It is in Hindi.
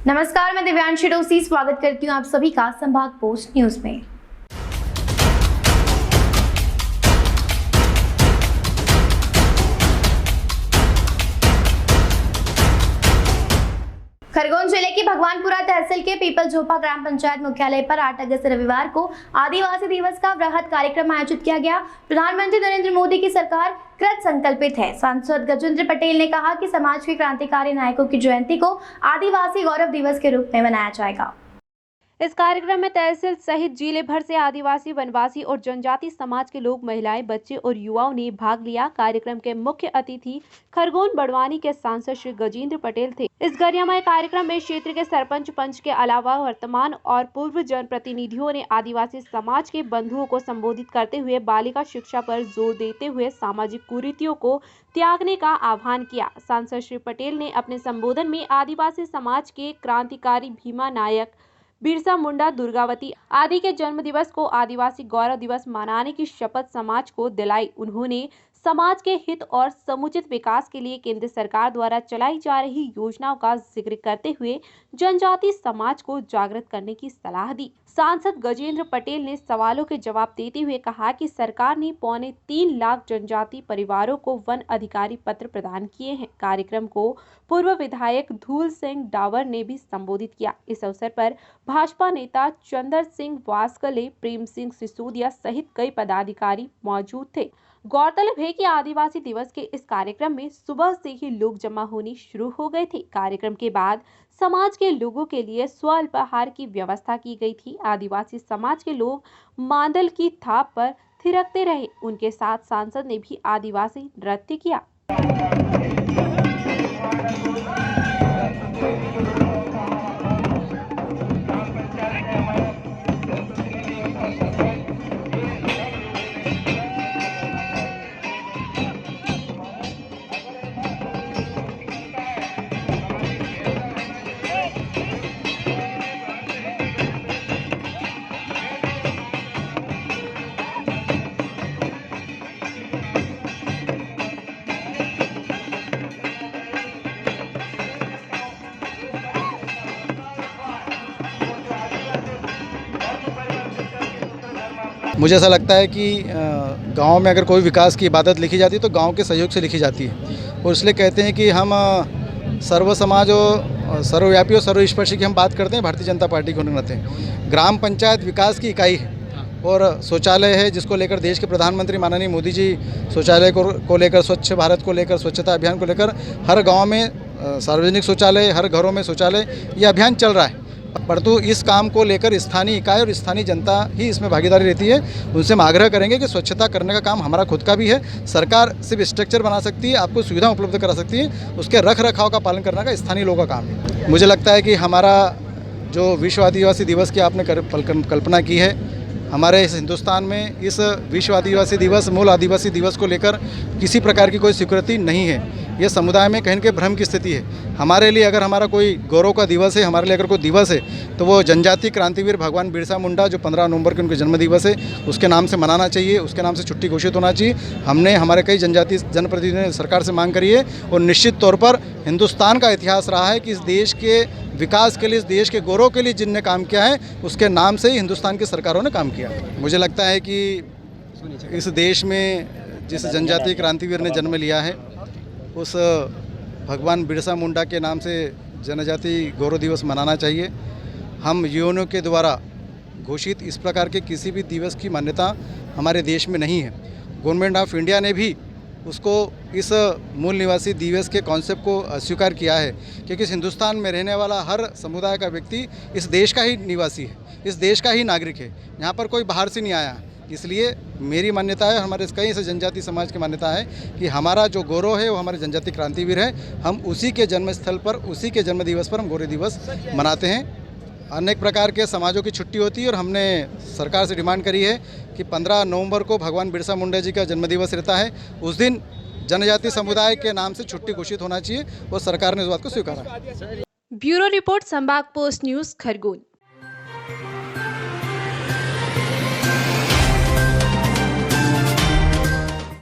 नमस्कार, मैं दिव्यांशी डोसी स्वागत करती हूँ आप सभी का संभाग पोस्ट न्यूज में। खरगोन जिले की भगवानपुरा तहसील के पीपल झोपा ग्राम पंचायत मुख्यालय पर 8 अगस्त रविवार को आदिवासी दिवस का वृहद कार्यक्रम आयोजित किया गया। प्रधानमंत्री नरेंद्र मोदी की सरकार कृत संकल्पित है। सांसद गजेंद्र पटेल ने कहा कि समाज के क्रांतिकारी नायकों की जयंती को आदिवासी गौरव दिवस के रूप में मनाया जाएगा। इस कार्यक्रम में तहसील सहित जिले भर से आदिवासी, वनवासी और जनजाति समाज के लोग, महिलाएं, बच्चे और युवाओं ने भाग लिया। कार्यक्रम के मुख्य अतिथि खरगोन बड़वानी के सांसद श्री गजेंद्र पटेल थे। इस गरिमामय कार्यक्रम में क्षेत्र के सरपंच, पंच के अलावा वर्तमान और पूर्व जनप्रतिनिधियों ने आदिवासी समाज के बंधुओं को संबोधित करते हुए बालिका शिक्षा पर जोर देते हुए सामाजिक कुरीतियों को त्यागने का आह्वान किया। सांसद श्री पटेल ने अपने संबोधन में आदिवासी समाज के क्रांतिकारी भीमा नायक, बिरसा मुंडा, दुर्गावती आदि के जन्म दिवस को आदिवासी गौरव दिवस मनाने की शपथ समाज को दिलाई। उन्होंने समाज के हित और समुचित विकास के लिए केंद्र सरकार द्वारा चलाई जा रही योजनाओं का जिक्र करते हुए जनजाति समाज को जागृत करने की सलाह दी। सांसद गजेंद्र पटेल ने सवालों के जवाब देते हुए कहा कि सरकार ने 3.25 लाख जनजाति परिवारों को वन अधिकारी पत्र प्रदान किए हैं। कार्यक्रम को पूर्व विधायक धूल सिंह डावर ने भी संबोधित किया। इस अवसर पर भाजपा नेता चंद्र सिंह वास्कले, प्रेम सिंह सिसोदिया सहित कई पदाधिकारी मौजूद थे। गौरतलब है कि आदिवासी दिवस के इस कार्यक्रम में सुबह से ही लोग जमा होने शुरू हो गए थे। कार्यक्रम के बाद समाज के लोगों के लिए स्वल्पाहार की व्यवस्था की गई थी। आदिवासी समाज के लोग मांदल की थाप पर थिरकते रहे। उनके साथ सांसद ने भी आदिवासी नृत्य किया। मुझे ऐसा लगता है कि गांव में अगर कोई विकास की इबादत लिखी जाती है तो गांव के सहयोग से लिखी जाती है, और इसलिए कहते हैं कि हम सर्व समाज और सर्वव्यापी और सर्वस्पर्शी की हम बात करते हैं। भारतीय जनता पार्टी को नाते हैं ग्राम पंचायत विकास की इकाई है और शौचालय है, जिसको लेकर देश के प्रधानमंत्री माननीय मोदी जी शौचालय को लेकर, स्वच्छ भारत को लेकर, स्वच्छता अभियान को लेकर हर गाँव में सार्वजनिक शौचालय, हर घरों में शौचालय, ये अभियान चल रहा है। परंतु इस काम को लेकर स्थानीय इकाई और स्थानीय जनता ही इसमें भागीदारी रहती है। उनसे हम आग्रह करेंगे कि स्वच्छता करने का काम हमारा खुद का भी है। सरकार सिर्फ स्ट्रक्चर बना सकती है, आपको सुविधा उपलब्ध करा सकती है, उसके रख रखाव का पालन करने का स्थानीय लोगों का काम है। मुझे लगता है कि हमारा जो विश्व आदिवासी दिवस की आपने कल्पना की है, हमारे इस हिंदुस्तान में इस विश्व आदिवासी दिवस, मूल आदिवासी दिवस को लेकर किसी प्रकार की कोई स्वीकृति नहीं है। ये समुदाय में कहीं न कहीं भ्रम की स्थिति है। हमारे लिए अगर हमारा कोई गौरव का दिवस है, हमारे लिए अगर कोई दिवस है, तो वो जनजाति क्रांतिवीर भगवान बिरसा मुंडा जो 15 नवंबर के उनके जन्म दिवस है, उसके नाम से मनाना चाहिए, उसके नाम से छुट्टी घोषित होना चाहिए। हमने हमारे कई जनजाति जनप्रतिनिधियों ने सरकार से मांग करी है, और निश्चित तौर पर हिंदुस्तान का इतिहास रहा है कि इस देश के विकास के लिए, इस देश के गौरव के लिए जिनने काम किया है, उसके नाम से ही हिंदुस्तान की सरकारों ने काम किया। मुझे लगता है कि इस देश में जिस जनजातीय क्रांतिवीर ने जन्म लिया है, उस भगवान बिरसा मुंडा के नाम से जनजाति गौरव दिवस मनाना चाहिए। हम यूएनओ के द्वारा घोषित इस प्रकार के किसी भी दिवस की मान्यता हमारे देश में नहीं है। गवर्नमेंट ऑफ इंडिया ने भी उसको इस मूल निवासी दिवस के कॉन्सेप्ट को अस्वीकार किया है, क्योंकि इस हिंदुस्तान में रहने वाला हर समुदाय का व्यक्ति इस देश का ही निवासी है, इस देश का ही नागरिक है। यहाँ पर कोई बाहर से नहीं आया है। इसलिए मेरी मान्यता है, हमारे कई ऐसे जनजाति समाज की मान्यता है कि हमारा जो गौरव है वो हमारे जनजाति क्रांतिवीर है। हम उसी के जन्म स्थल पर, उसी के जन्म दिवस पर हम गौरव दिवस मनाते हैं। अनेक प्रकार के समाजों की छुट्टी होती है, और हमने सरकार से डिमांड करी है कि 15 नवंबर को भगवान बिरसा मुंडा जी का जन्मदिवस रहता है। उस दिन जनजाति समुदाय के नाम से छुट्टी घोषित होना चाहिए, और सरकार ने इस बात को स्वीकारा। ब्यूरो रिपोर्ट, संभाग पोस्ट न्यूज, खरगोन।